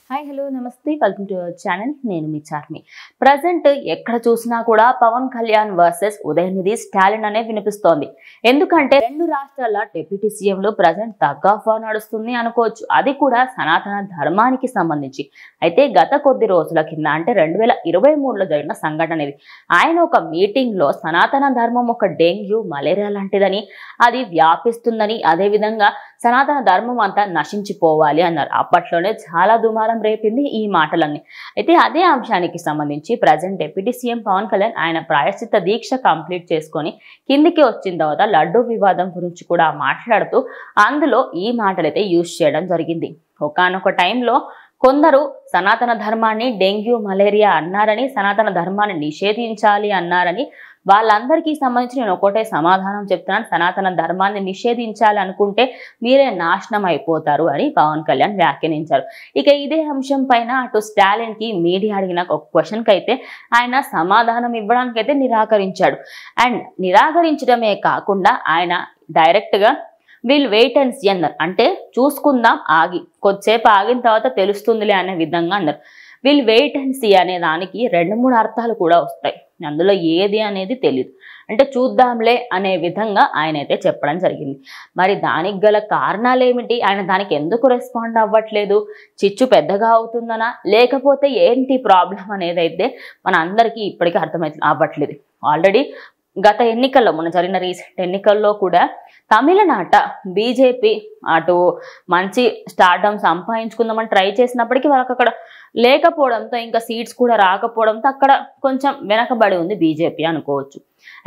Hi hello నమస్తే welcome to our channel. నేను మీ Charmi. Present ఎక్కడ చూసినా కూడా పవన్ కళ్యాణ్ వర్సెస్ ఉదయనిధి స్టాలిన్ అనే వినిపిస్తోంది. ఎందుకంటే రెండు రాష్ట్రాల డిప్యూటీ సీఎంలు ప్రజెంట్ తగ్ ఆఫ్ వార్ నడుస్తుంది అనుకోవచ్చు. అది కూడా సనాతన ధర్మానికి సంబంధించి. అయితే గత కొద్ది రోజుల కింద అంటే 2023లో జరిగిన సంఘటన ఇది. ఆయన ఒక మీటింగ్ లో సనాతన ధర్మం ఒక డెంగ్యూ మలేరియా లాంటిదని, అది వ్యాపిస్తుందని, అదే విధంగా సనాతన ధర్మం అంతా నశించిపోవాలి అన్నారు. అప్పట్లోనే చాలా దుమారం రేపింది ఈ మాటలన్నీ. అయితే అదే అంశానికి సంబంధించి present deputy CM Pawan Kalyan ఆయన ప్రాయశ్చిత్త దీక్ష కంప్లీట్ చేసుకొని కిందికి వచ్చిన తర్వాత లడ్డూ వివాదం గురించి కూడా మాట్లాడుతూ అందులో ఈ మాటలైతే యూజ్ చేయడం జరిగింది. ఒకానొక టైంలో కొందరు సనాతన ధర్మాన్ని డెంగ్యూ మలేరియా అన్నారని, సనాతన ధర్మాన్ని నిషేధించాలి అన్నారని, వాళ్ళందరికీ సంబంధించి నేను ఒకటే సమాధానం చెప్తున్నాను. సనాతన ధర్మాన్ని నిషేధించాలి అనుకుంటే మీరే నాశనం అయిపోతారు అని పవన్ కళ్యాణ్ వ్యాఖ్యానించారు. ఇక ఇదే అంశం పైన అటు స్టాలిన్ కి మీడియా అడిగిన ఒక క్వశ్చన్ కి అయితే ఆయన సమాధానం ఇవ్వడానికి అయితే నిరాకరించాడు. అండ్ నిరాకరించడమే కాకుండా ఆయన డైరెక్ట్ గా వీల్ వెయిట్ అండ్ సీ అన్నారు. అంటే చూసుకుందాం, ఆగి కొద్దిసేపు ఆగిన తర్వాత తెలుస్తుందిలే అనే విధంగా అన్నారు. వీల్ వెయిట్ అండ్ సీ అనే దానికి 2-3 అర్థాలు కూడా వస్తాయి. అందులో ఏది అనేది తెలియదు. అంటే చూద్దాంలే అనే విధంగా ఆయన అయితే చెప్పడం జరిగింది. మరి దానికి గల కారణాలు ఏమిటి? ఆయన దానికి ఎందుకు రెస్పాండ్ అవ్వట్లేదు? చిచ్చు పెద్దగా అవుతుందనా, లేకపోతే ఏంటి ప్రాబ్లం అనేది అయితే మన అందరికీ ఇప్పటికీ అవ్వట్లేదు. ఆల్రెడీ గత ఎన్నికల్లో, మొన్న జరిగిన రీసెంట్ ఎన్నికల్లో కూడా తమిళనాట బీజేపీ అటు మంచి స్టార్డమ్ సంపాదించుకుందామని ట్రై చేసినప్పటికీ వాళ్ళకి అక్కడ లేకపోవడంతో, ఇంకా సీట్స్ కూడా రాకపోవడంతో అక్కడ కొంచెం వెనకబడి ఉంది బీజేపీ అనుకోవచ్చు.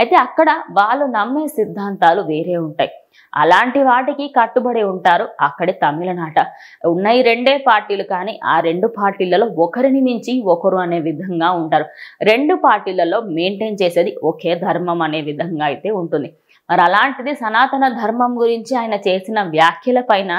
అయితే అక్కడ వాళ్ళు నమ్మే సిద్ధాంతాలు వేరే ఉంటాయి. అలాంటి వాటికి కట్టుబడి ఉంటారు అక్కడి తమిళనాట. ఉన్నాయి 2 పార్టీలు, కానీ ఆ 2 పార్టీలలో ఒకరిని మించి ఒకరు అనే విధంగా ఉంటారు. 2 పార్టీలలో మెయింటైన్ చేసేది ఒకే ధర్మం అనే విధంగా అయితే ఉంటుంది. మరి అలాంటిది సనాతన ధర్మం గురించి ఆయన చేసిన వ్యాఖ్యల పైన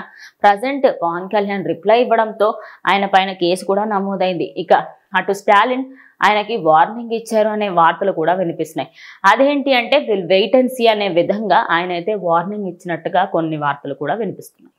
ప్రజెంట్ పవన్ కళ్యాణ్ రిప్లై ఇవ్వడంతో ఆయన పైన కేసు కూడా నమోదైంది. ఇక అటు స్టాలిన్ ఆయనకి వార్నింగ్ ఇచ్చారు అనే వార్తలు కూడా వినిపిస్తున్నాయి. అదేంటి అంటే విల్ వెయిట్ అండ్ సీ అనే విధంగా ఆయన అయితే వార్నింగ్ ఇచ్చినట్టుగా కొన్ని వార్తలు కూడా వినిపిస్తున్నాయి.